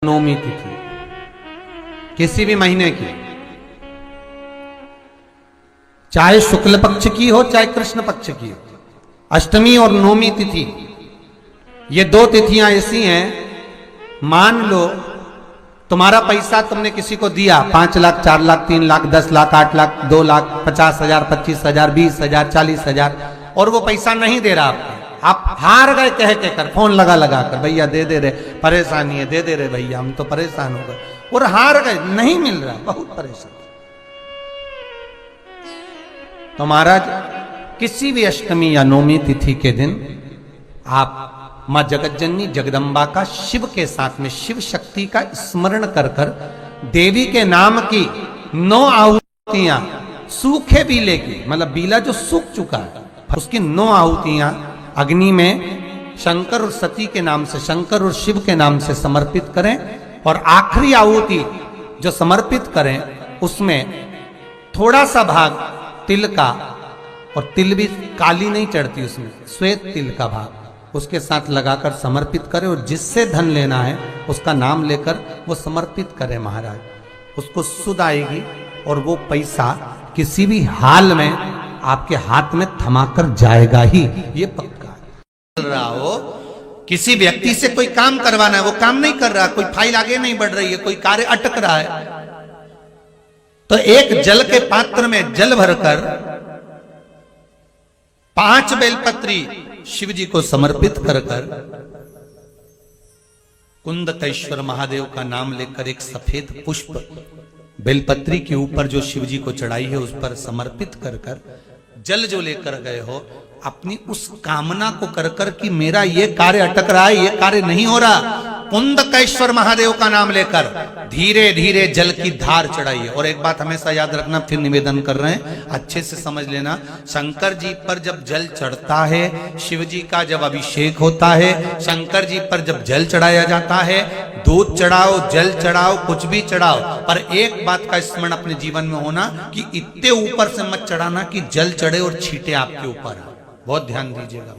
नवमी तिथि किसी भी महीने की, चाहे शुक्ल पक्ष की हो चाहे कृष्ण पक्ष की हो, अष्टमी और नवमी तिथि ये दो तिथियां ऐसी हैं। मान लो तुम्हारा पैसा तुमने किसी को दिया 5 लाख 4 लाख 3 लाख 10 लाख 8 लाख 2 लाख 50,000 25,000 20,000 40,000 और वो पैसा नहीं दे रहा आपको, आप हार गए कह के कर, फोन लगा लगा कर, भैया दे दे रहे, परेशानी है, दे दे रहे भैया, हम तो परेशान हो गए, और हार गए, नहीं मिल रहा, बहुत परेशान। तो महाराज किसी भी अष्टमी या नवमी तिथि के दिन आप मां जगतजननी जगदम्बा का शिव के साथ में शिव शक्ति का स्मरण कर कर देवी के नाम की 9 आहुतियां, सूखे बीले की, मतलब बीला जो सूख चुका है उसकी 9 आहुतियां अग्नि में शंकर और सती के नाम से, शंकर और शिव के नाम से समर्पित करें। और आखिरी आहुति जो समर्पित करें उसमें थोड़ा सा भाग तिल का, और तिल भी काली नहीं चढ़ती उसमें, श्वेत तिल का भाग उसके साथ लगाकर समर्पित करें, और जिससे धन लेना है उसका नाम लेकर वो समर्पित करें महाराज, उसको सुध आएगी और वो पैसा किसी भी हाल में आपके हाथ में थमाकर जाएगा ही, ये पक्का है। चल रहा हो किसी व्यक्ति से कोई काम करवाना है, वो काम नहीं कर रहा, कोई फाइल आगे नहीं बढ़ रही है, कोई कार्य अटक रहा है, तो एक जल के पात्र में जल भरकर 5 बेलपत्री शिव जी को समर्पित कर कर कुंदकेश्वर महादेव का नाम लेकर एक सफेद पुष्प बेलपत्री के ऊपर जो शिव जी को चढ़ाई है उस पर समर्पित कर कर जल जो लेकर गए हो, अपनी उस कामना को कर कर कि मेरा ये कार्य अटक रहा है, ये कार्य नहीं हो रहा, कुंदकेश्वर महादेव का नाम लेकर धीरे धीरे जल की धार चढ़ाइए। और एक बात हमेशा याद रखना, फिर निवेदन कर रहे हैं, अच्छे से समझ लेना, शंकर जी पर जब जल चढ़ता है, शिव जी का जब अभिषेक होता है, शंकर जी पर जब जल चढ़ाया जाता है, दूध चढ़ाओ, जल चढ़ाओ, कुछ भी चढ़ाओ, पर एक बात का स्मरण अपने जीवन में होना कि इतने ऊपर से मत चढ़ाना कि जल चढ़े और छींटे आपके ऊपर। बहुत ध्यान दीजिएगा।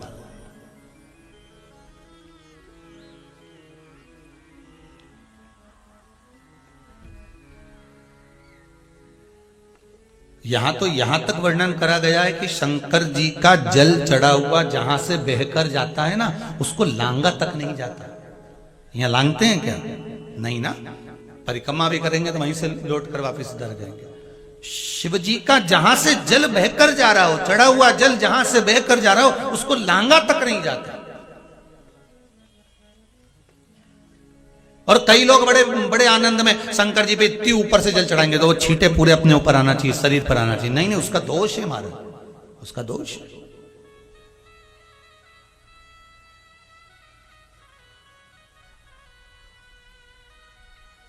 यहां तो यहां तक वर्णन करा गया है कि शंकर जी का जल चढ़ा हुआ जहां से बहकर जाता है ना, उसको लांगा तक नहीं जाता। यहां लांगते हैं क्या? नहीं ना, परिक्रमा भी करेंगे तो वहीं से लौट कर वापस इधर जाएंगे। शिव जी का जहां से जल बहकर जा रहा हो, चढ़ा हुआ जल जहां से बहकर जा रहा हो, उसको लांगा तक नहीं जाता। और कई लोग बड़े बड़े आनंद में शंकर जी पे इतनी ऊपर से जल चढ़ाएंगे तो वो छींटे पूरे अपने ऊपर आना चाहिए, शरीर पर आना चाहिए। नहीं नहीं, उसका दोष है महाराज, उसका दोष है।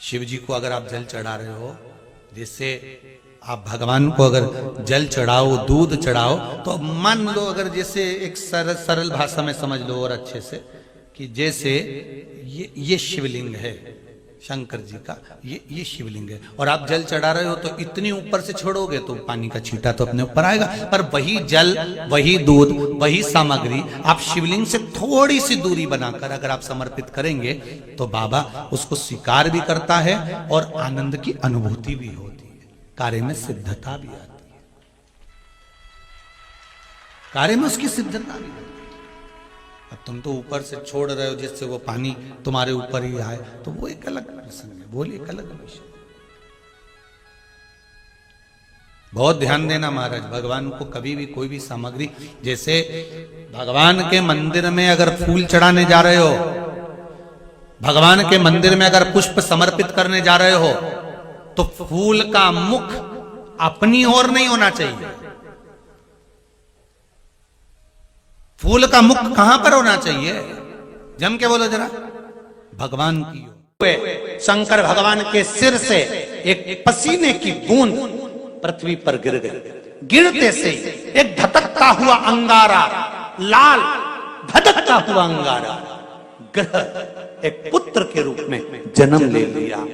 शिव जी को अगर आप जल चढ़ा रहे हो, जिससे आप भगवान को अगर जल चढ़ाओ, दूध चढ़ाओ, तो मान लो अगर जैसे एक सरल भाषा में समझ लो और अच्छे से, कि जैसे ये शिवलिंग है शंकर जी का, ये शिवलिंग है, और आप जल चढ़ा रहे हो तो इतनी ऊपर से छोड़ोगे तो पानी का छींटा तो अपने ऊपर आएगा, पर वही जल, वही दूध, वही सामग्री आप शिवलिंग से थोड़ी सी दूरी बनाकर अगर आप समर्पित करेंगे तो बाबा उसको स्वीकार भी करता है और आनंद की अनुभूति भी होती है, कार्य में सिद्धता भी आती है, कार्य में उसकी सिद्धता भी। अब तुम तो ऊपर से छोड़ रहे हो जिससे वो पानी तुम्हारे ऊपर ही आए, तो वो एक अलग प्रसंग है, वो एक अलग विषय। बहुत ध्यान देना महाराज, भगवान को कभी भी कोई भी सामग्री, जैसे भगवान के मंदिर में अगर फूल चढ़ाने जा रहे हो, भगवान के मंदिर में अगर पुष्प समर्पित करने जा रहे हो, तो फूल का मुख अपनी ओर नहीं होना चाहिए, फूल का मुख कहां पर होना चाहिए? जम के बोलो जरा, भगवान की ओर। शंकर भगवान के सिर से एक पसीने की बूंद पृथ्वी पर गिर गई, गिरते से एक धधकता हुआ अंगारा, लाल धधकता हुआ अंगारा ग्रह एक पुत्र के रूप में जन्म ले लिया,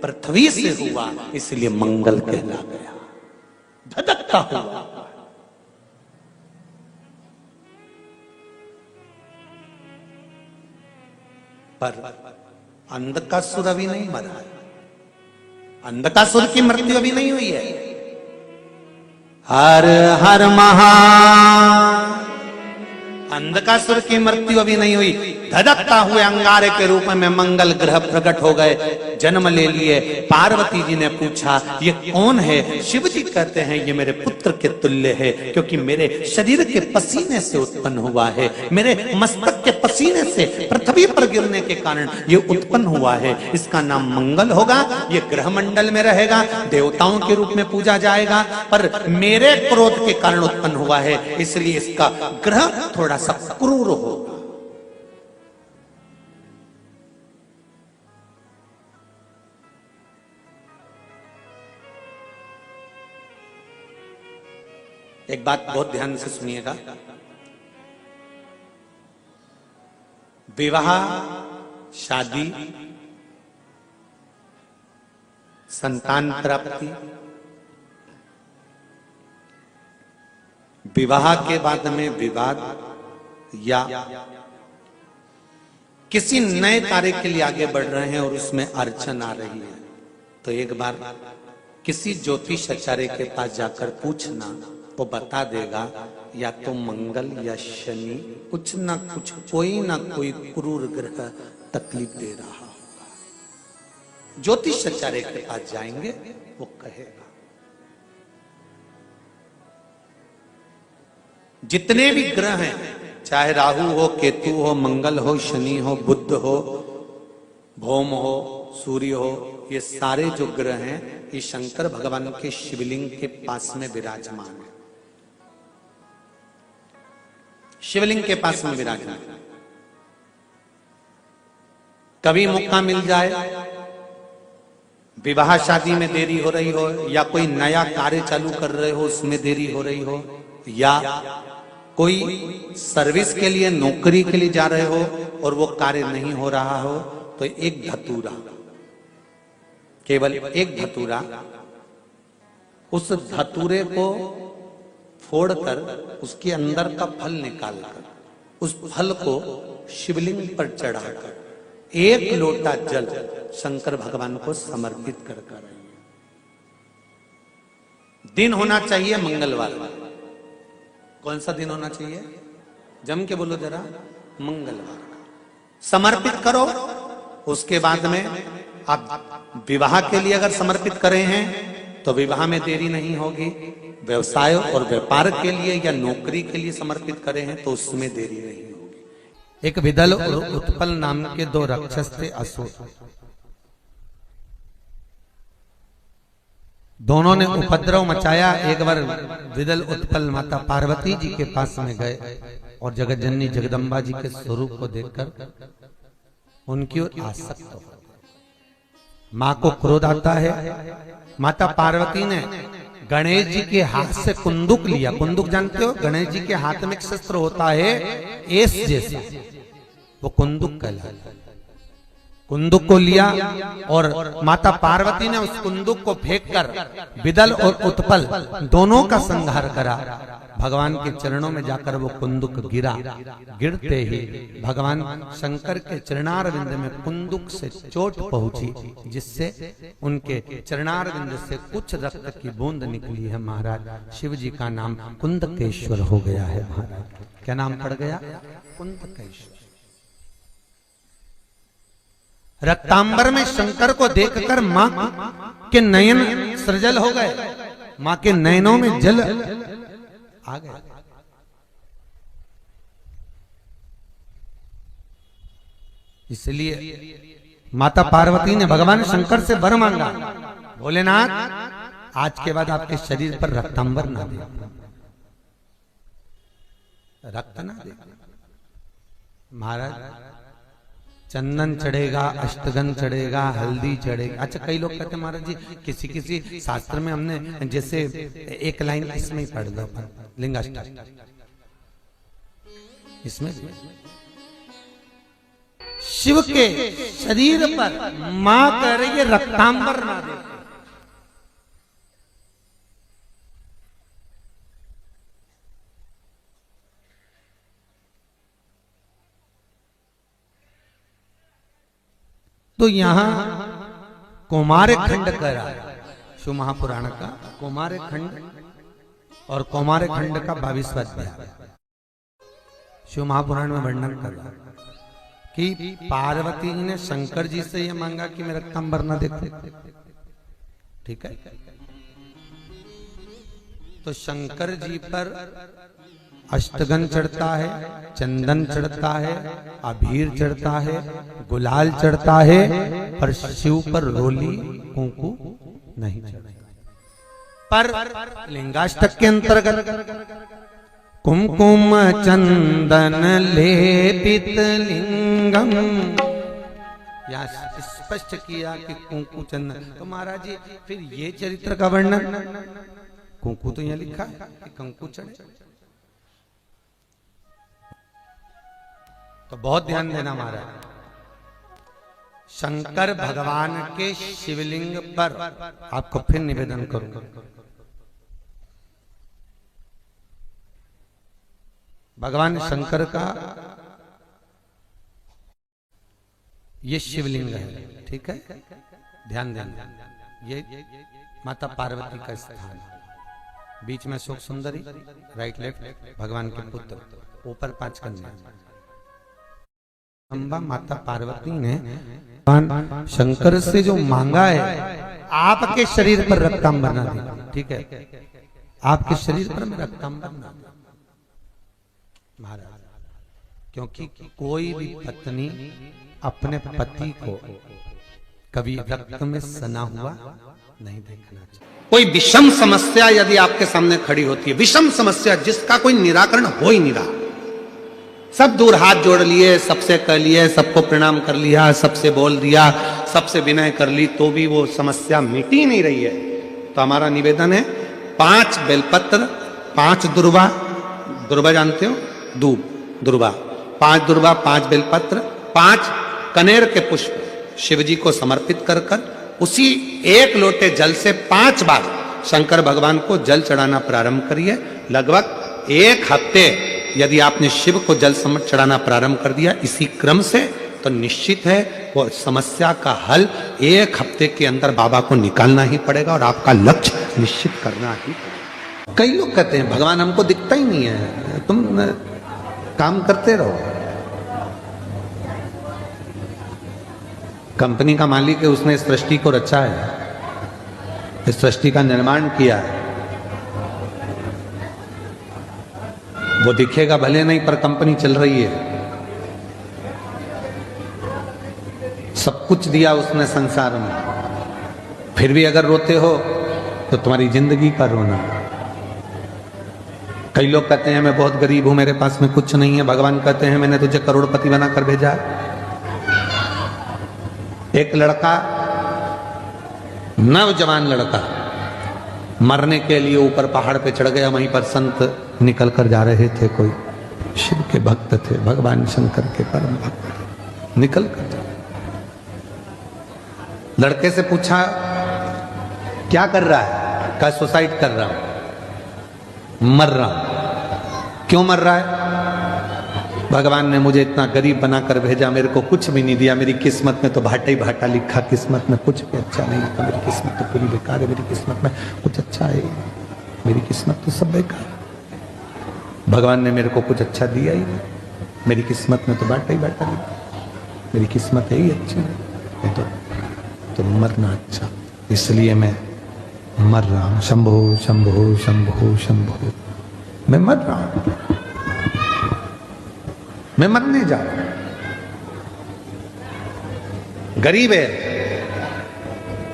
पृथ्वी से हुआ, इसलिए मंगल कहला गया, धधकता हुआ। पर अंधकासुर अभी नहीं मरा है, अंधकासुर की मृत्यु अभी नहीं हुई है। हर हर महा, अंधकासुर की मृत्यु अभी नहीं हुई। धधकता हुए अंगारे के रूप में मंगल ग्रह प्रकट हो गए, जन्म ले लिए। पार्वती जी ने पूछा ये कौन है? शिव जी कहते हैं ये मेरे पुत्र के तुल्य है, क्योंकि मेरे शरीर के पसीने से उत्पन्न हुआ है, मेरे मस्तक के पसीने से पृथ्वी पर गिरने के कारण ये उत्पन्न हुआ है। इसका नाम मंगल होगा, ये ग्रह मंडल में रहेगा, देवताओं के रूप में पूजा जाएगा, पर मेरे क्रोध के कारण उत्पन्न हुआ है, इसलिए इसका ग्रह थोड़ा सा क्रूर होगा। एक बात बहुत ध्यान से सुनिएगा, विवाह, शादी, संतान प्राप्ति, विवाह के बाद में विवाद या किसी नए कार्य के लिए आगे बढ़ रहे हैं और उसमें अड़चन आ रही है, तो एक बार किसी ज्योतिषाचार्य के पास जाकर पूछना, वो बता देगा या तो मंगल या शनि कुछ ना कुछ, कोई ना कोई क्रूर ग्रह तकलीफ दे रहा होगा। ज्योतिषाचार्य के पास जाएंगे, वो कहेगा। जितने भी ग्रह हैं, चाहे राहु हो, केतु हो, मंगल हो, शनि हो, बुध हो, भौम हो, सूर्य हो, ये सारे जो ग्रह हैं ये शंकर भगवान के शिवलिंग के पास में विराजमान है, शिवलिंग के पास में विराजमान। कभी मौका मिल जाए, विवाह शादी में देरी हो रही हो, या कोई नया कार्य चालू कर रहे हो उसमें देरी हो रही हो, या कोई सर्विस के लिए, नौकरी के लिए जा रहे हो और वो कार्य नहीं हो रहा हो, तो एक धतूरा, केवल एक धतूरा, उस धतूरे को फोड़कर उसके अंदर का फल निकालकर उस फल को शिवलिंग पर चढ़ाकर एक लोटा जल शंकर भगवान को समर्पित कर कर। दिन होना चाहिए मंगलवार। कौन सा दिन होना चाहिए? जम के बोलो जरा, मंगलवार समर्पित करो। उसके बाद में आप विवाह के लिए अगर समर्पित करे हैं तो विवाह में देरी नहीं होगी। व्यवसाय और व्यापार के लिए या नौकरी के लिए समर्पित करे हैं तो उसमें देरी नहीं होगी। एक विदल और उत्पल नाम के दो राक्षस थे, असुर। दोनों ने उपद्रव मचाया। एक बार विदल उत्पल माता पार्वती जी के पास में गए और जगतजननी जगदम्बा जी के स्वरूप को देखकर उनकी ओर आसक्त हो। मां को क्रोध आता है। माता पार्वती ने गणेश जी के हाथ से कुंदुक लिया। कुंदुक जानते हो? गणेश जी के हाथ में एक शस्त्र होता है एस जैसा, वो कुंदुक कहलाता है। कुंदुक को लिया और माता पार्वती ने उस कुंदुक को फेंककर विदल और उत्पल दोनों का संहार करा। भगवान के चरणों में जाकर वो कुंदुक गिरा। गिरते ही भगवान शंकर के चरणारविंद में कुंदुक से चोट पहुंची, जिससे उनके चरणारविंद से कुछ रक्त की बूंद निकली है। महाराज शिव जी का नाम कुंदकेश्वर हो गया है। महाराज क्या नाम पड़ गया? कुंदकेश्वर। रक्तांबर में शंकर को देखकर मां के नयन सृजल हो गए। मां के नयनों में जल आ गया। इसलिए माता पार्वती ने भगवान शंकर से वर मांगा, भोलेनाथ आज के बाद आपके शरीर पर रक्तांबर ना दे, रक्त ना दे। महाराज चंदन चढ़ेगा, अष्टगंध चढ़ेगा, हल्दी चढ़ेगा। अच्छा, कई लोग कहते हैं महाराज जी किसी किसी शास्त्र में हमने जैसे एक लाइन इसमें ही पढ़ लो, लिंगाष्टक इसमें शिव के शरीर पर मां कह रही है रक्तांबर ना दे। तो यहां कौमार खंड कह रहा है शिव महापुराण का, कौमार खंड और कौमार खंड का 22वां अध्याय शिव महापुराण में वर्णन कर रहा है कि पार्वती ने शंकर जी से यह मांगा कि मैं रक्तांबर न देखूं। ठीक है, तो शंकर जी पर अष्टगन चढ़ता है, चंदन चढ़ता है, अबीर चढ़ता है, गुलाल चढ़ता है, पर शिव पर रोली कुंकू नहीं चढ़ता। पर लिंगाष्टक के अंतर्गत कुमकुम चंदन लेपित लिंगम, या स्पष्ट किया कि कुंकू चंदन। तो महाराज जी फिर ये चरित्र का वर्णन, कुंकू तो यहां लिखा है कि कंकु चढ़े, तो बहुत ध्यान देना महाराज। शंकर भगवान के शिवलिंग पर आपको फिर निवेदन करूंगा, भगवान शंकर का ये शिवलिंग है। ठीक है, ध्यान देना, ये माता पार्वती का स्थान है। बीच में शोक सुंदरी, राइट लेफ्ट भगवान के पुत्र, ऊपर 5 कन्या। अम्बा माता पार्वती ने शंकर से जो मांगा है, आपके शरीर पर रक्तांबर ना दे। ठीक है, आपके शरीर पर मैं रक्तांबर ना दे महाराज, क्योंकि कोई भी पत्नी अपने पति को कभी रक्त में सना हुआ नहीं देखना चाहिए। कोई विषम समस्या यदि आपके सामने खड़ी होती है, विषम समस्या जिसका कोई निराकरण हो ही नहीं रहा, सब दूर हाथ जोड़ लिए, सबसे कह लिए, सबको प्रणाम कर लिया, सबसे बोल दिया, सबसे विनय कर ली, तो भी वो समस्या मिटी नहीं रही है, तो हमारा निवेदन है 5 बेलपत्र, 5 दुर्वा, दुर्वा जानते हो, दूब दुर्वा, 5 दुर्वा, 5 बेलपत्र, 5 कनेर के पुष्प शिव जी को समर्पित कर कर उसी 1 लोटे जल से 5 बार शंकर भगवान को जल चढ़ाना प्रारंभ करिए। लगभग 1 हफ्ते यदि आपने शिव को जल चढ़ाना प्रारंभ कर दिया इसी क्रम से, तो निश्चित है वो समस्या का हल 1 हफ्ते के अंदर बाबा को निकालना ही पड़ेगा और आपका लक्ष्य निश्चित करना ही पड़ेगा। कई लोग कहते हैं भगवान हमको दिखता ही नहीं है, तुम काम करते रहो। कंपनी का मालिक है, उसने इस सृष्टि को रचा है, इस सृष्टि का निर्माण किया है, वो दिखेगा भले नहीं पर कंपनी चल रही है। सब कुछ दिया उसने संसार में, फिर भी अगर रोते हो तो तुम्हारी जिंदगी का रोना। कई लोग कहते हैं मैं बहुत गरीब हूं, मेरे पास में कुछ नहीं है, भगवान कहते हैं मैंने तुझे करोड़पति बनाकर भेजा है। एक लड़का, नौजवान लड़का, मरने के लिए ऊपर पहाड़ पे चढ़ गया, वहीं पर संत निकल कर जा रहे थे, कोई शिव के भक्त थे, भगवान शंकर के परम भक्त, निकल कर जा। लड़के से पूछा क्या कर रहा है? कहा सुसाइड कर रहा हूं, मर रहा हूं। क्यों मर रहा है? भगवान ने मुझे इतना गरीब बनाकर भेजा, मेरे को कुछ भी नहीं दिया, मेरी किस्मत में तो भाटा ही भाटा लिखा, किस्मत में कुछ भी अच्छा नहीं था, मेरी किस्मत तो पूरी बेकार है, मेरी किस्मत में कुछ अच्छा है, मेरी किस्मत तो सब बेकार। भगवान ने मेरे को कुछ अच्छा दिया ही नहीं, मेरी किस्मत में तो भाटा ही भाटा लिखा, मेरी किस्मत है ही अच्छी है, तो मरना अच्छा, इसलिए मैं मर रहा हूं। शंभो शंभो शंभो शंभो, मैं मर रहा हूं, मैं मरने जा रहा हूं। गरीब है,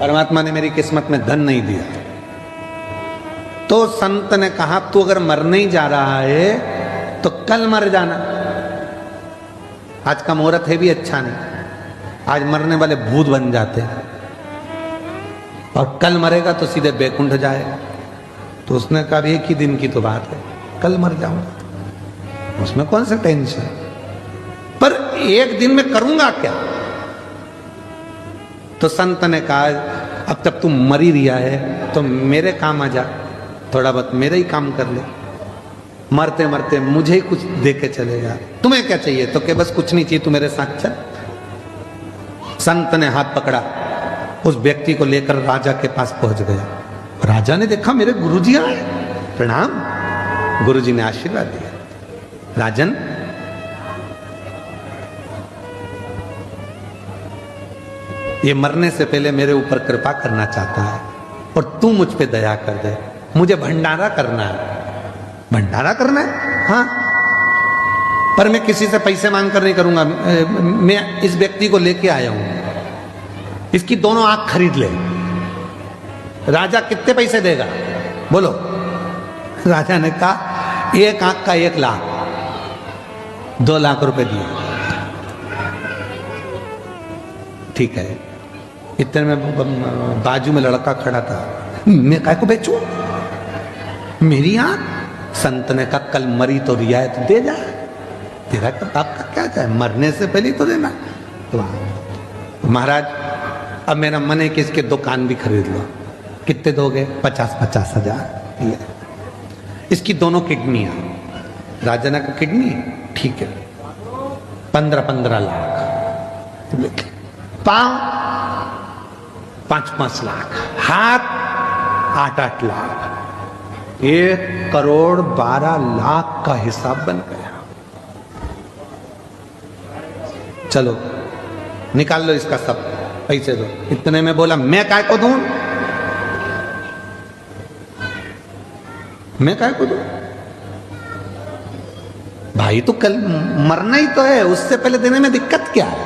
परमात्मा ने मेरी किस्मत में धन नहीं दिया। तो संत ने कहा तू अगर मरने ही जा रहा है तो कल मर जाना, आज का मुहूर्त है भी अच्छा नहीं, आज मरने वाले भूत बन जाते हैं, और कल मरेगा तो सीधे बैकुंठ जाएगा। तो उसने कहा एक ही दिन की तो बात है, कल मर जाऊंगा, उसमें कौन सा टेंशन, पर एक दिन में करूंगा क्या? तो संत ने कहा अब जब तू मर ही रिया है तो मेरे काम आ जा, थोड़ा बहुत मेरे ही काम कर ले, मरते मरते मुझे ही कुछ दे के चलेगा। तुम्हें क्या चाहिए? तो क्या बस कुछ नहीं चाहिए, तू मेरे साथ चल। संत ने हाथ पकड़ा, उस व्यक्ति को लेकर राजा के पास पहुंच गया। राजा ने देखा मेरे गुरुजी आए, प्रणाम। गुरुजी ने आशीर्वाद दिया, राजन ये मरने से पहले मेरे ऊपर कृपा करना चाहता है और तू मुझ पे दया कर दे, मुझे भंडारा करना है। भंडारा करना है? हाँ, पर मैं किसी से पैसे मांग कर नहीं करूंगा। मैं इस व्यक्ति को लेके आया हूं, इसकी दोनों आंख खरीद ले। राजा कितने पैसे देगा बोलो? राजा ने कहा एक आंख का 1 लाख, 2 लाख रुपए दिए। ठीक है। इतने में बाजू में लड़का खड़ा था, मैं काय को बेचूं मेरी आंख? संत ने कहा कल मरी तो रियायत दे जा, तेरा तो आपका क्या चाहे, मरने से पहले तो देना। तो महाराज अब मेरा मन है कि इसके 2 कान भी खरीद लो। कितने दोगे? 50-50 हजार। इसकी दोनों किडनियां, राजा ने कहा किडनी ठीक है, 15-15 लाख। पांव 5-5 लाख, हाथ 8-8 लाख, 1,12,00,000 का हिसाब बन गया। चलो निकाल लो इसका सब पैसे दो। इतने में बोला मैं काय को दूं, मैं काय को दूं? भाई तो कल मरना ही तो है, उससे पहले देने में दिक्कत क्या है?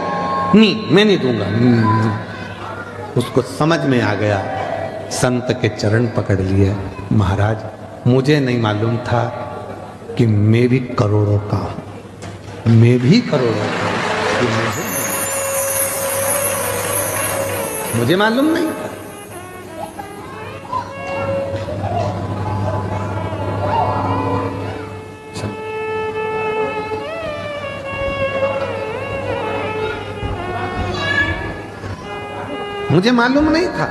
नहीं मैं नहीं दूंगा। उसको समझ में आ गया, संत के चरण पकड़ लिए। महाराज मुझे नहीं मालूम था कि मैं भी करोड़ों का हूं, मैं भी करोड़ों का हूं, मुझे मालूम नहीं था। मुझे मालूम नहीं था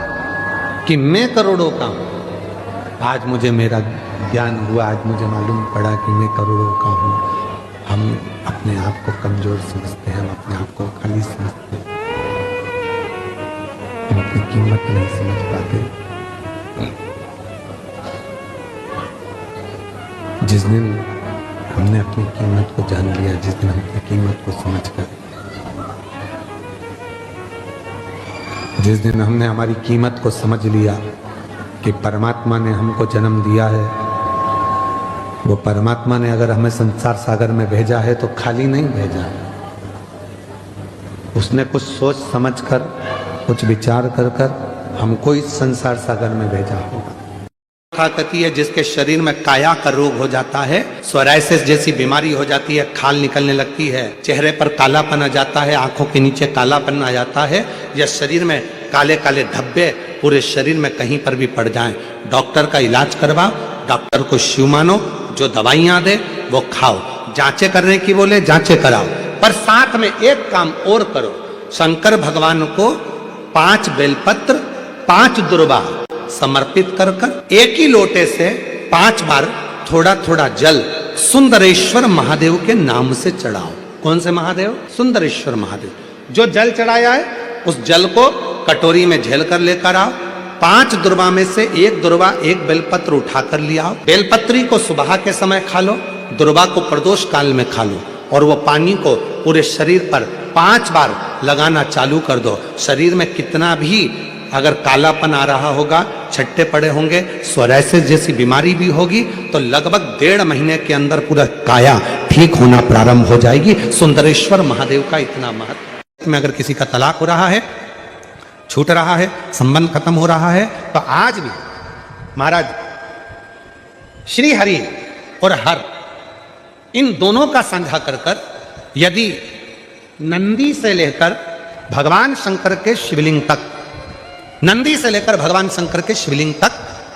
कि मैं करोड़ों का हूं। आज मुझे मेरा ज्ञान हुआ, आज मुझे मालूम पड़ा कि मैं करोड़ों का हूं। हम अपने आप को कमजोर समझते हैं, हम अपने आप को खाली समझते हैं, हम अपनी कीमत नहीं समझ पाते। जिस दिन हमने अपनी कीमत को जान लिया, जिस दिन हम अपनी कीमत को समझ कर, जिस दिन हमने हमारी कीमत को समझ लिया कि परमात्मा ने हमको जन्म दिया है, वो परमात्मा ने अगर हमें संसार सागर में भेजा है तो खाली नहीं भेजा है। उसने कुछ सोच समझ कर, कुछ विचार कर कर हमको इस संसार सागर में भेजा होगा। कहती है जिसके शरीर में काया का रोग हो जाता है, सोराइसिस जैसी बीमारी हो जाती है, खाल निकलने लगती है, चेहरे पर कालापन आ जाता है, आंखों के नीचे कालापन आ जाता है, या शरीर में काले काले धब्बे पूरे शरीर में कहीं पर भी पड़ जाएं, डॉक्टर का इलाज करवाओ, डॉक्टर को शिव मानो, जो दवाइयां दे वो खाओ, जांचें करने की बोले जांचें कराओ, पर साथ में एक काम और करो, शंकर भगवान को 5 बेलपत्र 5 दुर्वा समर्पित कर कर एक ही लोटे से 5 बार थोड़ा थोड़ा जल सुंदरेश्वर महादेव के नाम से चढ़ाओ। कौन से महादेव? सुंदरेश्वर महादेव। जो जल चढ़ाया है उस जल को कटोरी में झेल कर लेकर आओ। 5 दुर्वा में से 1 दुर्वा 1 बेलपत्र उठा कर लिया आओ। बेलपत्री को सुबह के समय खा लो, दुर्वा को प्रदोष काल में खा लो, और वो पानी को पूरे शरीर पर 5 बार लगाना चालू कर दो। शरीर में कितना भी अगर कालापन आ रहा होगा, छट्टे पड़े होंगे, सोराइसिस जैसी बीमारी भी होगी, तो लगभग 1.5 महीने के अंदर पूरा काया ठीक होना प्रारंभ हो जाएगी। सुंदरेश्वर महादेव का इतना महत्व। में अगर किसी का तलाक हो रहा है, छूट रहा है, संबंध खत्म हो रहा है, तो आज भी महाराज श्री हरि और हर इन दोनों का साझा कर कर, यदि नंदी से लेकर भगवान शंकर के शिवलिंग तक, नंदी से लेकर भगवान शंकर के शिवलिंग तक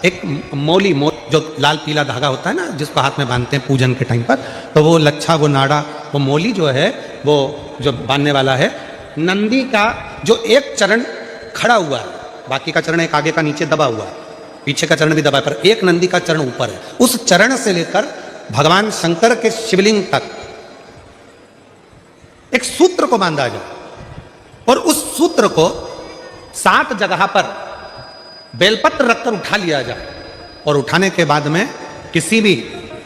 एक मौली जो लाल पीला धागा होता है ना, जिसको हाथ में बांधते हैं पूजन के टाइम पर, तो वो लच्छा, वो नाड़ा, वो मौली जो है, वो जो बांधने वाला है, नंदी का जो एक चरण खड़ा हुआ है, बाकी का चरण एक आगे का नीचे दबा हुआ है, पीछे का चरण भी दबा है, पर एक नंदी का चरण ऊपर है। उस चरण से लेकर भगवान शंकर के शिवलिंग तक एक सूत्र को बांधा जाए। और उस सूत्र को 7 जगह पर बेलपत्र रखकर उठा लिया जाए और उठाने के बाद में किसी भी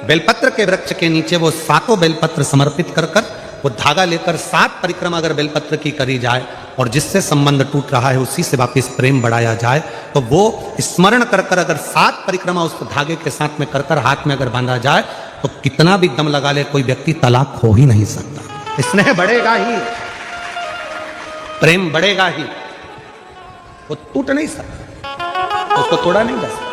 बेलपत्र के वृक्ष के नीचे वो 7 बेलपत्र समर्पित कर कर वो धागा लेकर 7 परिक्रमा अगर बेलपत्र की करी जाए और जिससे संबंध टूट रहा है उसी से वापिस प्रेम बढ़ाया जाए, तो वो स्मरण कर कर अगर 7 परिक्रमा उस धागे के साथ में कर कर हाथ में अगर बांधा जाए तो कितना भी दम लगा ले कोई व्यक्ति तलाक हो ही नहीं सकता। स्नेह बढ़ेगा ही, प्रेम बढ़ेगा ही, वो टूट नहीं सकता, उसको तोड़ा नहीं जा सकता।